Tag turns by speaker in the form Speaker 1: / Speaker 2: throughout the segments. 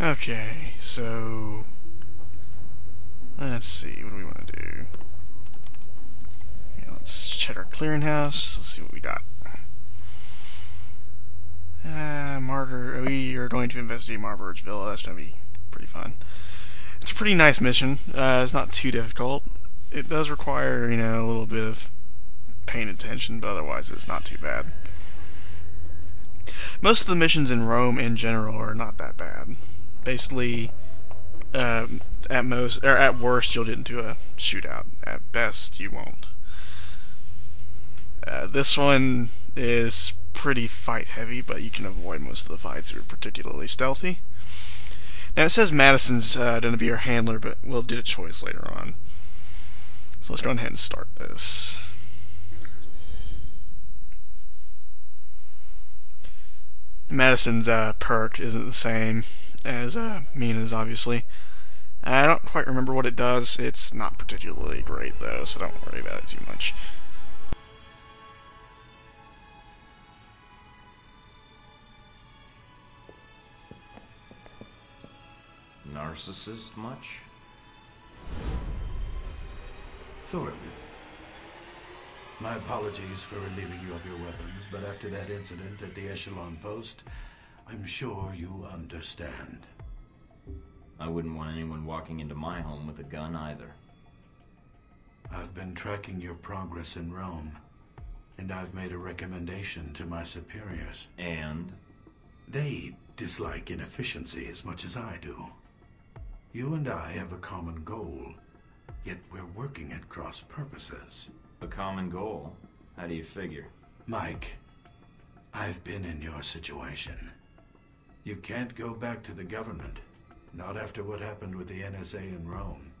Speaker 1: Okay, so let's see, what do we want to do? Yeah, let's check our clearinghouse. Let's see what we got. Marburg. We are going to investigate Marburg's villa. That's going to be pretty fun. It's a pretty nice mission. It's not too difficult. It does require, you know, a little bit of paying attention, but otherwise it's not too bad. Most of the missions in Rome in general are not that bad. Basically, at most, or at worst, you'll get into a shootout. At best, you won't. This one is pretty fight heavy, but you can avoid most of the fights that are particularly stealthy. Now it says Madison's going to be our handler, but we'll do a choice later on. So let's go ahead and start this. Madison's perk isn't the same as Mina's, obviously. I don't quite remember what it does. It's not particularly great, though, so don't worry about it too much.
Speaker 2: Narcissist much?
Speaker 3: Thornton, my apologies for relieving you of your weapons, but after that incident at the Echelon post, I'm sure you understand.
Speaker 2: I wouldn't want anyone walking into my home with a gun either.
Speaker 3: I've been tracking your progress in Rome, and I've made a recommendation to my superiors.
Speaker 2: And?
Speaker 3: They dislike inefficiency as much as I do. You and I have a common goal, yet we're working at cross purposes.
Speaker 2: A common goal? How do you figure?
Speaker 3: Mike, I've been in your situation. You can't go back to the government, not after what happened with the NSA in Rome.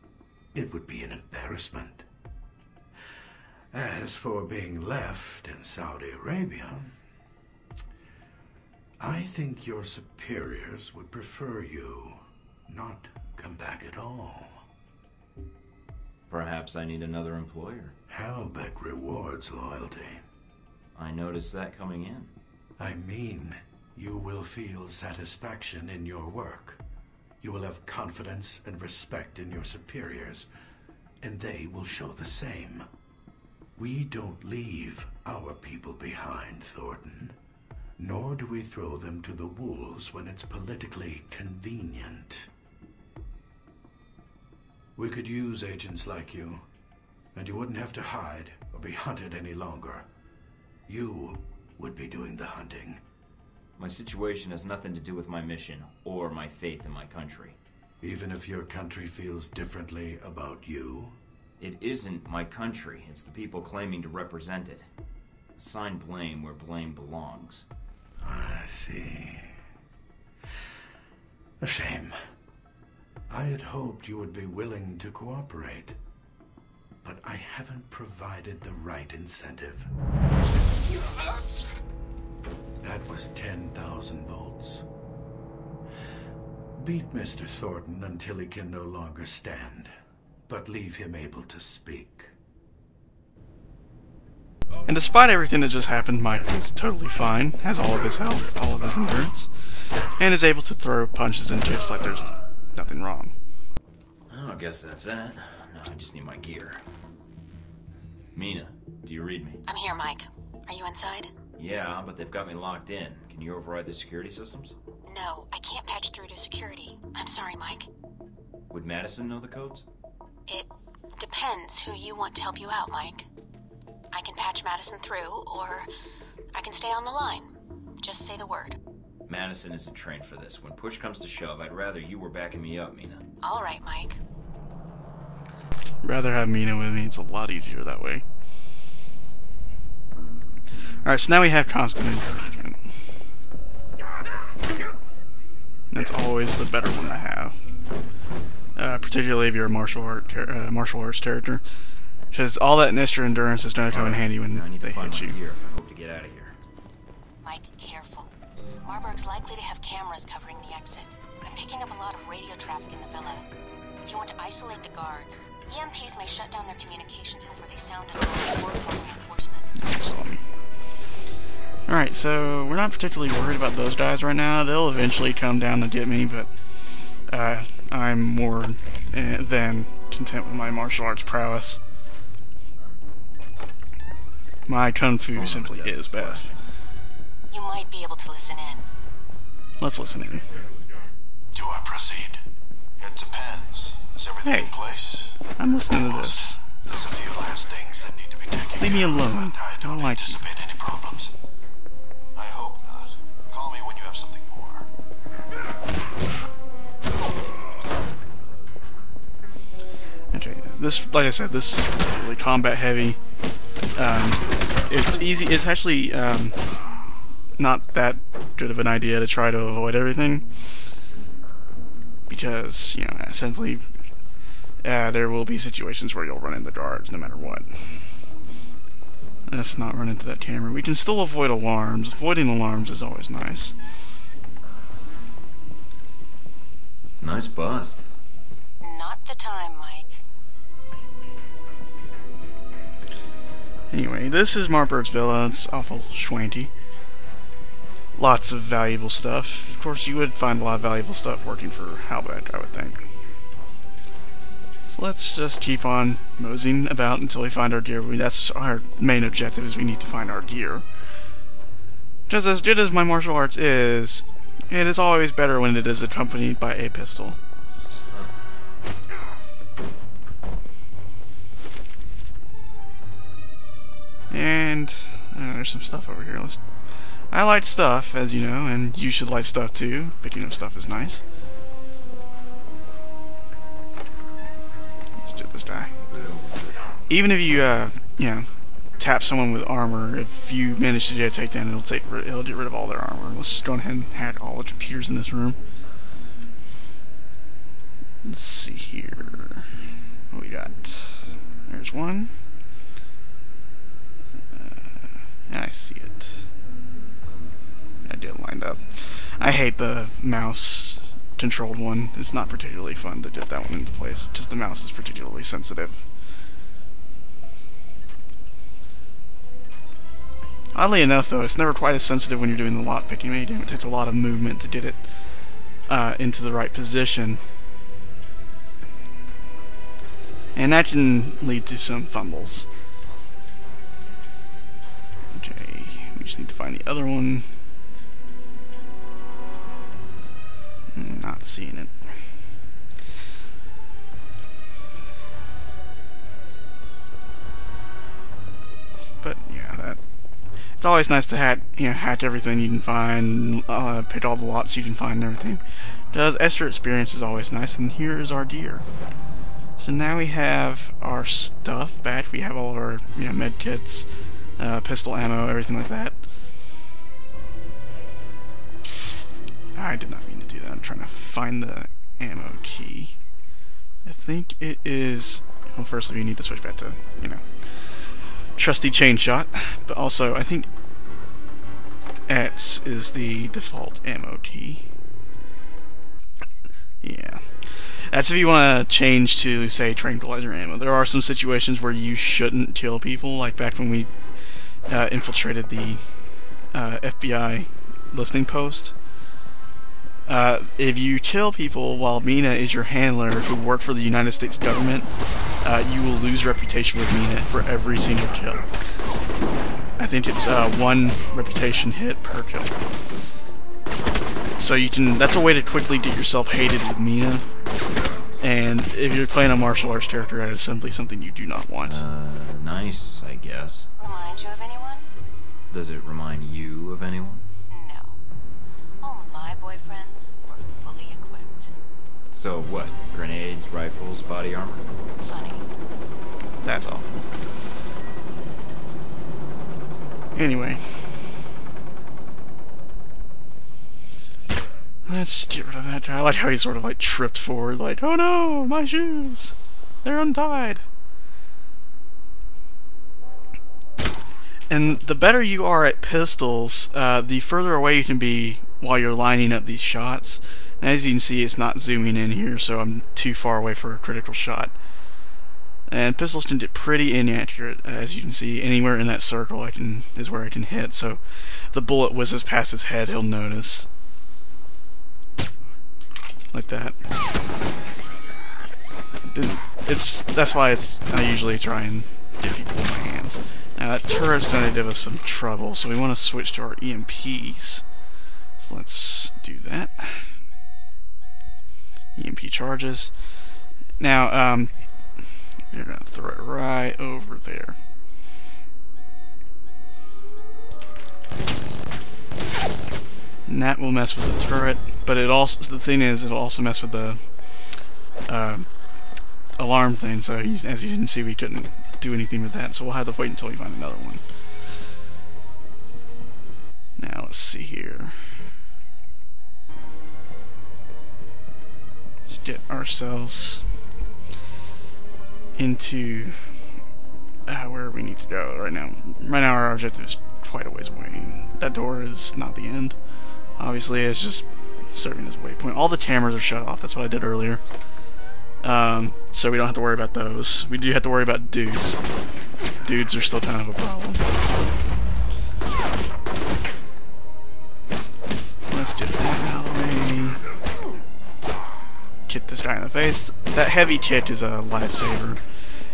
Speaker 3: It would be an embarrassment. As for being left in Saudi Arabia, I think your superiors would prefer you not come back at all.
Speaker 2: Perhaps I need another employer.
Speaker 3: Halbeck rewards loyalty.
Speaker 2: I noticed that coming in.
Speaker 3: I mean, you will feel satisfaction in your work. You will have confidence and respect in your superiors, and they will show the same. We don't leave our people behind, Thornton. Nor do we throw them to the wolves when it's politically convenient. We could use agents like you, and you wouldn't have to hide or be hunted any longer. You would be doing the hunting.
Speaker 2: My situation has nothing to do with my mission or my faith in my country.
Speaker 3: Even if your country feels differently about you?
Speaker 2: It isn't my country, it's the people claiming to represent it. Assign blame where blame belongs.
Speaker 3: I see. A shame. I had hoped you would be willing to cooperate, but I haven't provided the right incentive. That was 10,000 volts. Beat Mr. Thornton until he can no longer stand, but leave him able to speak.
Speaker 1: And despite everything that just happened, Mike is totally fine, has all of his health, all of his endurance, and is able to throw punches and kicks like there's nothing wrong.
Speaker 2: Oh, I guess that's that. No, I just need my gear. Mina, do you read me?
Speaker 4: I'm here, Mike. Are you inside?
Speaker 2: Yeah, but they've got me locked in. Can you override the security systems?
Speaker 4: No, I can't patch through to security. I'm sorry, Mike.
Speaker 2: Would Madison know the codes?
Speaker 4: It depends who you want to help you out, Mike. I can patch Madison through, or I can stay on the line. Just say the word.
Speaker 2: Madison isn't trained for this. When push comes to shove, I'd rather you were backing me up, Mina.
Speaker 4: All right, Mike.
Speaker 1: Rather have Mina with me, it's a lot easier that way. Alright, so now we have constant encouragement. That's always the better one to have. Particularly if you're a martial arts character. Because all that extra endurance is going to come in handy when they hit you.
Speaker 2: Gear if I hope to get out of here.
Speaker 4: Mike, careful. Marburg's likely to have cameras covering the exit. I'm picking up a lot of radio traffic in the villa. If you want to isolate the guards, EMPs may shut down their communications before they sound alarm or call reinforcements.
Speaker 1: Saw me. Alright, so we're not particularly worried about those guys right now. They'll eventually come down to get me, but I'm more than content with my martial arts prowess. My kung fu simply is best.
Speaker 4: You might be able to listen in.
Speaker 1: Let's listen in.
Speaker 3: Do I proceed? It depends. Is everything
Speaker 1: Hey,
Speaker 3: in place?
Speaker 1: I'm listening to this.
Speaker 3: There's a few last things that need to be taken
Speaker 1: Leave me
Speaker 3: care of,
Speaker 1: alone.
Speaker 3: but I don't
Speaker 1: like you.
Speaker 3: anticipate any problems. I hope not. Call me when you have something more.
Speaker 1: Okay, this, like I said, this is really combat heavy. It's easy. It's actually not that good of an idea to try to avoid everything, because, you know, simply there will be situations where you'll run into guards no matter what. Let's not run into that camera. We can still avoid alarms. Avoiding alarms is always nice.
Speaker 2: Nice bust.
Speaker 4: Not the time, Mike.
Speaker 1: Anyway, this is Marburg's villa. It's awful schwanty. Lots of valuable stuff. Of course, you would find a lot of valuable stuff working for Halbeck, I would think. So let's just keep on moseying about until we find our gear. That's our main objective, is we need to find our gear. Because as good as my martial arts is, it is always better when it is accompanied by a pistol. And there's some stuff over here. I like stuff, as you know, and you should like stuff too. Picking up stuff is nice. Let's do this guy. Even if you, you know, tap someone with armor, if you manage to get a takedown, it'll get rid of all their armor. Let's just go ahead and hack all the computers in this room. Let's see here. What we got? There's one. I see it. I did it lined up. I hate the mouse controlled one. It's not particularly fun to get that one into place. Just the mouse is particularly sensitive. Oddly enough, though, it's never quite as sensitive when you're doing the lockpicking medium. It takes a lot of movement to get it into the right position. And that can lead to some fumbles. Okay, we just need to find the other one. Not seeing it. But yeah, it's always nice to hack everything you can find, pick all the lots you can find and everything. Does extra experience is always nice, and here is our gear. So now we have our stuff back. We have all of our med kits, pistol ammo, everything like that. I did not mean to do that. I'm trying to find the ammo key. I think it is. Well, firstly, we need to switch back to trusty chain shot, but also I think X is the default ammo key. Yeah. That's if you want to change to, say, tranquilizer ammo. There are some situations where you shouldn't kill people, like back when we infiltrated the FBI listening post. If you kill people while Mina is your handler who work for the United States government, you will lose reputation with Mina for every single kill. I think it's 1 reputation hit per kill. So that's a way to quickly get yourself hated with Mina. And if you're playing a martial arts character, that is simply something you do not want.
Speaker 2: Nice, I guess.
Speaker 4: Remind you of anyone?
Speaker 2: Does it remind you of anyone?
Speaker 4: No. All my boyfriends were fully equipped.
Speaker 2: So what? Grenades, rifles, body armor?
Speaker 4: Funny.
Speaker 1: That's awful. Anyway. Let's get rid of that guy. I like how he sort of like tripped forward, like, oh no, my shoes! They're untied! And the better you are at pistols, the further away you can be while you're lining up these shots. And as you can see, it's not zooming in here, so I'm too far away for a critical shot. And pistols can get pretty inaccurate, as you can see. Anywhere in that circle is where I can hit, so if the bullet whizzes past his head, he'll notice. like that. That's why I usually try and get people in my hands. Now that turret's gonna give us some trouble, so we want to switch to our EMPs. So let's do that. EMP charges. Now, you're gonna throw it right over there. And that will mess with the turret, but the thing is, it'll also mess with the alarm thing, so as you can see, we couldn't do anything with that, so we'll have to wait until we find another one. Now, let's see here. Let's get ourselves into where we need to go right now. Right now, our objective is quite a ways away. That door is not the end. Obviously, it's just serving as a waypoint. All the cameras are shut off. That's what I did earlier. So we don't have to worry about those. We do have to worry about dudes. Dudes are still kind of a problem. So let's get that out of the way. Kick this guy in the face. That heavy kick is a lifesaver.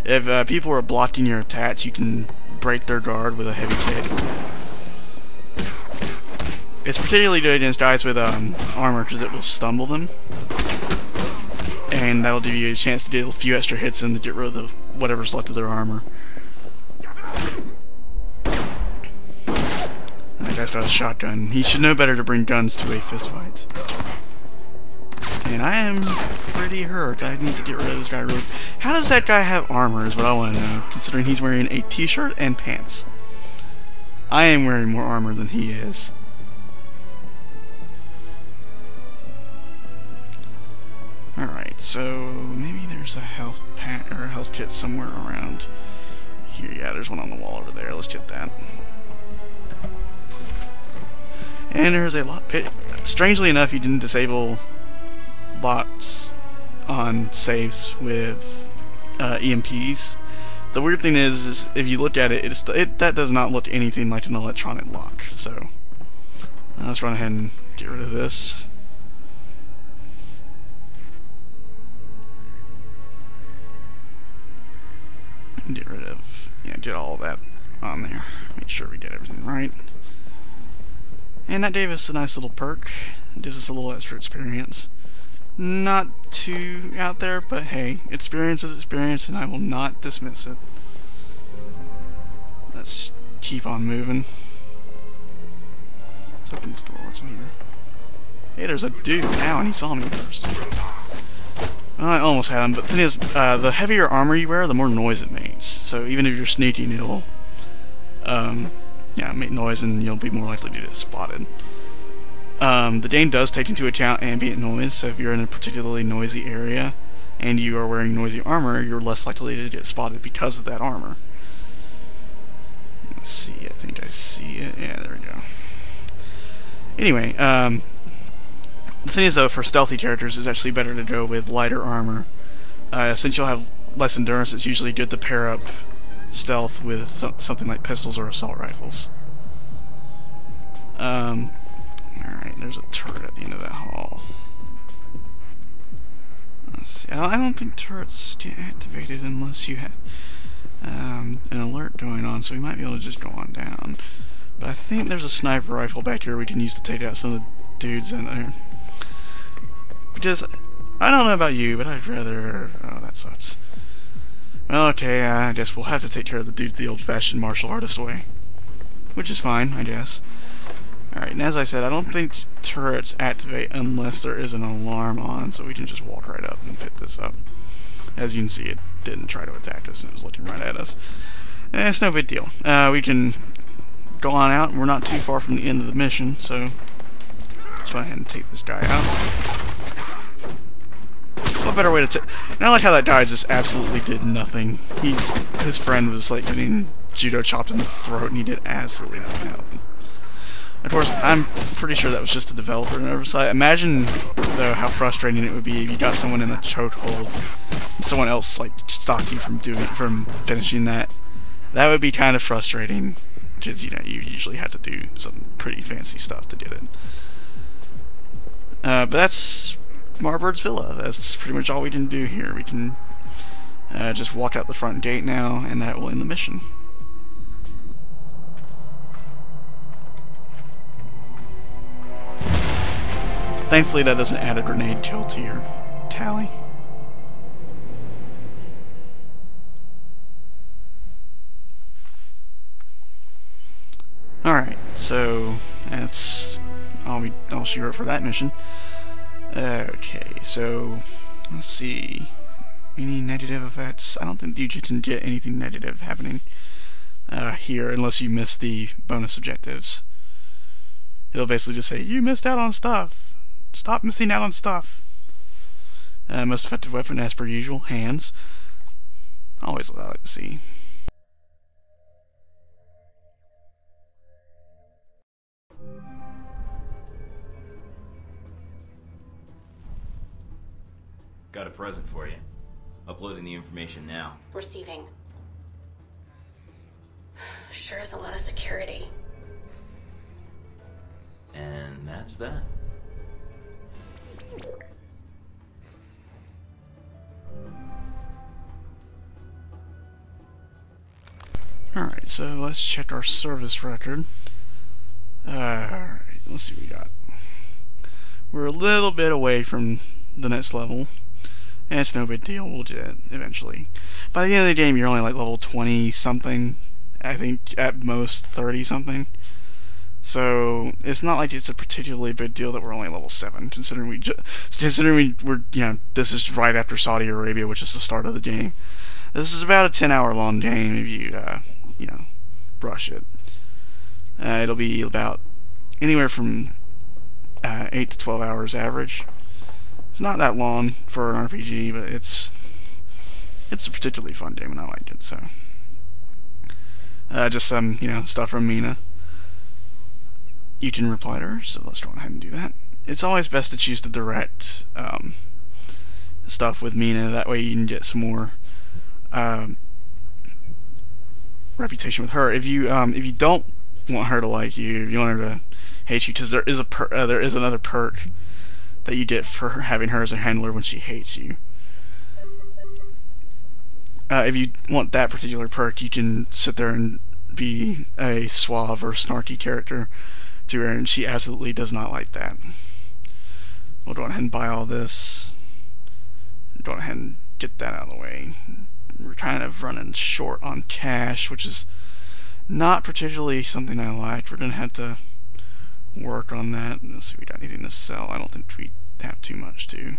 Speaker 1: If people are blocking your attacks, you can break their guard with a heavy kick. It's particularly good against guys with armor because it will stumble them. And that'll give you a chance to get a few extra hits in to get rid of whatever's left of their armor. That guy's got a shotgun. He should know better to bring guns to a fistfight. And I am pretty hurt. I need to get rid of this guy really. How does that guy have armor is what I want to know, considering he's wearing a t-shirt and pants. I am wearing more armor than he is. Alright, so maybe there's a health pack or a health kit somewhere around here. Yeah, there's one on the wall over there. Let's get that. And there's a lot pit. Strangely enough, you didn't disable lots on saves with EMPs. The weird thing is if you look at it, that does not look anything like an electronic lock. So let's run ahead and get rid of this. Get rid of, get all of that on there. Make sure we get everything right. And that gave us a nice little perk. It gives us a little extra experience. Not too out there, but hey, experience is experience, and I will not dismiss it. Let's keep on moving. Let's open this door. What's in here? Hey, there's a dude now, and he saw me first. I almost had him, but the thing is, the heavier armor you wear, the more noise it makes. So even if you're sneaking, it'll, make noise, and you'll be more likely to get spotted. The game does take into account ambient noise, so if you're in a particularly noisy area, and you are wearing noisy armor, you're less likely to get spotted because of that armor. Let's see, I think I see it. Yeah, there we go. Anyway, the thing is, though, for stealthy characters, it's actually better to go with lighter armor. Since you'll have less endurance, it's usually good to pair up stealth with something like pistols or assault rifles. Alright, there's a turret at the end of that hall. Let's see. I don't think turrets get activated unless you have an alert going on, so we might be able to just go on down. But I think there's a sniper rifle back here we can use to take out some of the dudes in there. Because, I don't know about you, but I'd rather... Oh, that sucks. Well, okay, I guess we'll have to take care of the dudes the old-fashioned martial artist way. Which is fine, I guess. Alright, and as I said, I don't think turrets activate unless there is an alarm on, so we can just walk right up and pick this up. As you can see, it didn't try to attack us, and it was looking right at us. And it's no big deal. We can go on out, and we're not too far from the end of the mission, so let's go ahead and take this guy out. What better way to take... And I like how that guy just absolutely did nothing. His friend was like getting judo chopped in the throat, and he did absolutely nothing to help him. Of course, I'm pretty sure that was just a developer and oversight. Imagine, though, how frustrating it would be if you got someone in a chokehold and someone else like stopped you from finishing that. That would be kind of frustrating, because you usually have to do some pretty fancy stuff to get it. But that's Marburg's villa. That's pretty much all we can do here. We can just walk out the front gate now, and that will end the mission. Thankfully, that doesn't add a grenade kill to your tally. Alright, so that's all she wrote for that mission. Okay, so let's see. Any negative effects? I don't think you can get anything negative happening here unless you miss the bonus objectives. It'll basically just say, you missed out on stuff. Stop missing out on stuff. Most effective weapon, as per usual, hands. Always what I like to see.
Speaker 2: Got a present for you. Uploading the information now.
Speaker 4: Receiving. Sure is a lot of security.
Speaker 2: And that's that.
Speaker 1: Alright, so let's check our service record. Alright, let's see what we got. We're a little bit away from the next level. And it's no big deal, we'll get it eventually. By the end of the game, you're only like level 20-something. I think at most 30-something. So it's not like it's a particularly big deal that we're only level 7, considering we're this is right after Saudi Arabia, which is the start of the game. This is about a 10-hour long game if you rush it. It'll be about anywhere from 8 to 12 hours average. It's not that long for an RPG, but it's a particularly fun game, and I like it. So, just some stuff from Mina. You can reply to her, so let's go ahead and do that. It's always best to choose the direct stuff with Mina. That way, you can get some more reputation with her. If you don't want her to like you, if you want her to hate you, because there is another perk that you get for having her as a handler when she hates you. If you want that particular perk, you can sit there and be a suave or snarky character to her, and she absolutely does not like that. We'll go ahead and buy all this. Go ahead and get that out of the way. We're kind of running short on cash, which is not particularly something I like. We're going to have to work on that. Let's see if we got anything to sell. I don't think we have too much to.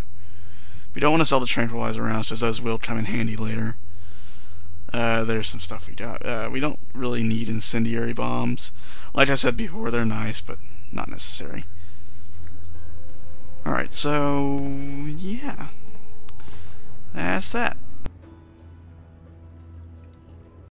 Speaker 1: We don't want to sell the tranquilizer rounds, because those will come in handy later. There's some stuff we got. We don't really need incendiary bombs. Like I said before, they're nice, but not necessary. Alright, so yeah. That's that.